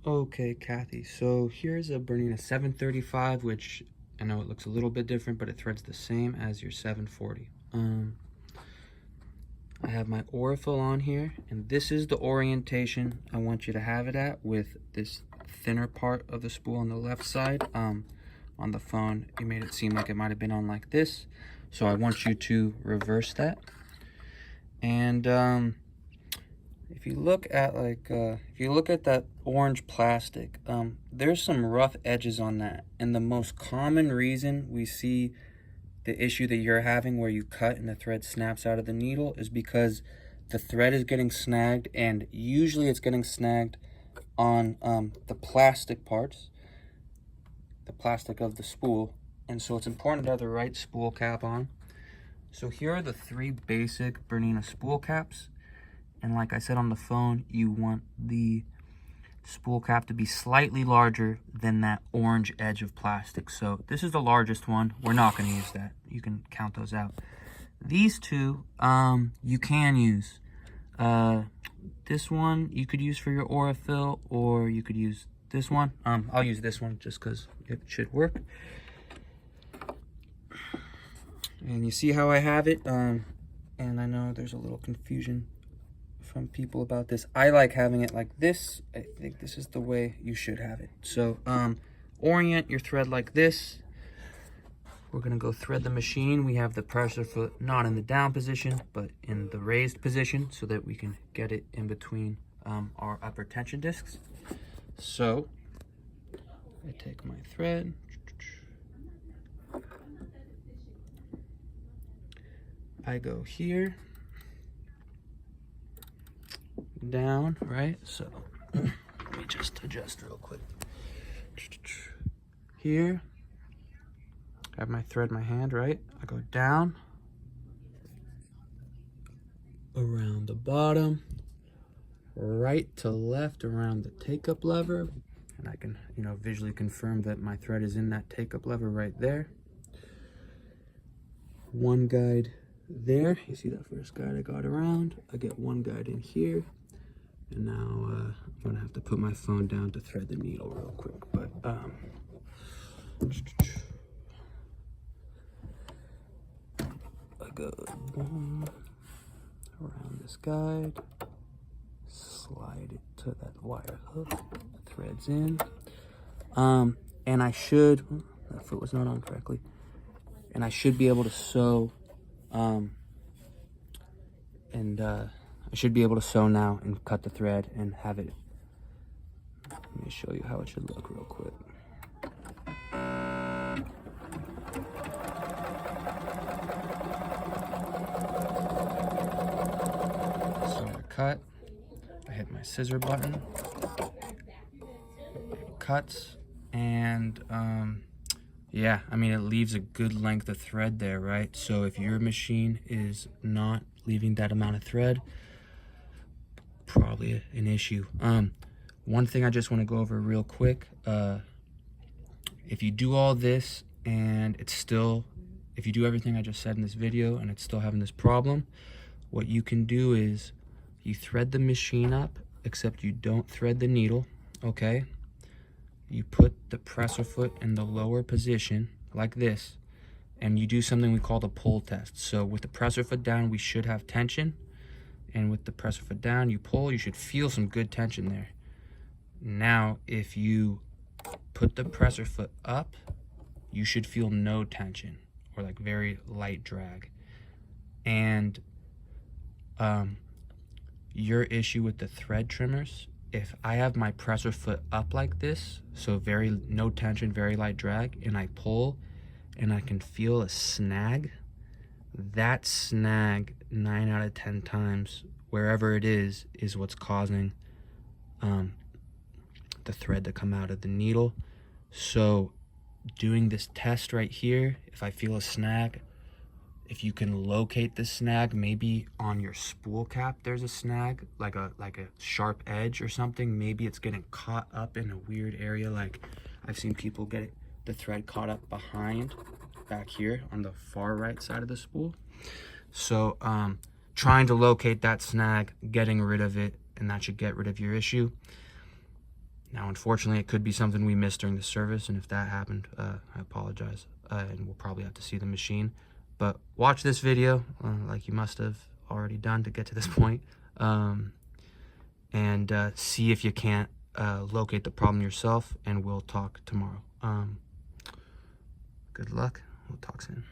Okay, Kathy, so here's a Bernina 735, which I know it looks a little bit different, but it threads the same as your 740. I have my aurifill on here, and this is the orientation I want you to have it at, with this thinner part of the spool on the left side. On the phone, you made it seem like it might have been on like this, so I want you to reverse that. And if you look at that orange plastic, there's some rough edges on that, and the most common reason we see the issue that you're having where you cut and the thread snaps out of the needle is because the thread is getting snagged, and usually it's getting snagged on the plastic parts, the plastic of the spool. And so it's important to have the right spool cap on. So here are the 3 basic Bernina spool caps. And like I said on the phone, you want the spool cap to be slightly larger than that orange edge of plastic. So this is the largest one. We're not going to use that. You can count those out. These 2, you can use. This one you could use for your aurifill, or you could use this one. I'll use this one just because it should work. And you see how I have it? And I know there's a little confusion from people about this. I like having it like this. I think this is the way you should have it. So orient your thread like this. We're gonna go thread the machine. We have the pressure foot not in the down position, but in the raised position, so that we can get it in between our upper tension discs. So I take my thread, I go here, down, right? So let me just adjust real quick. Here, I have my thread in my hand, right? I go down, around the bottom, right to left around the take-up lever, and I can, visually confirm that my thread is in that take-up lever right there. One guide there. You see that first guide I got around? I get one guide in here. And now I'm gonna have to put my phone down to thread the needle real quick, but I go around this guide, slide it to that wire hook, threads in, and I should, that foot was not on correctly, and I should be able to sew, I should be able to sew now and cut the thread and have it. Let me show you how it should look real quick. So I cut, I hit my scissor button, it cuts, and yeah, I mean, it leaves a good length of thread there, right? So if your machine is not leaving that amount of thread, probably an issue. One thing I just want to go over real quick, if you do all this and it's still, if you do everything I just said in this video and it's still having this problem, what you can do is you thread the machine up, except you don't thread the needle, okay? You put the presser foot in the lower position like this, and you do something we call the pull test. So with the presser foot down, we should have tension, and with the presser foot down, you pull, you should feel some good tension there. Now, if you put the presser foot up, you should feel no tension, or like very light drag. And your issue with the thread trimmers, if I have my presser foot up like this, so very no tension, very light drag, and I pull and I can feel a snag, that snag 9 out of 10 times, wherever it is what's causing the thread to come out of the needle. So doing this test right here, if I feel a snag, if you can locate the snag, maybe on your spool cap there's a snag, like a sharp edge or something. Maybe it's getting caught up in a weird area, like I've seen people get the thread caught up behind, back here on the far right side of the spool. So trying to locate that snag, getting rid of it, and that should get rid of your issue. Now, unfortunately, it could be something we missed during the service, and if that happened, I apologize, and we'll probably have to see the machine. But watch this video, like you must have already done to get to this point, and see if you can't locate the problem yourself, and we'll talk tomorrow. Good luck. We'll talk soon.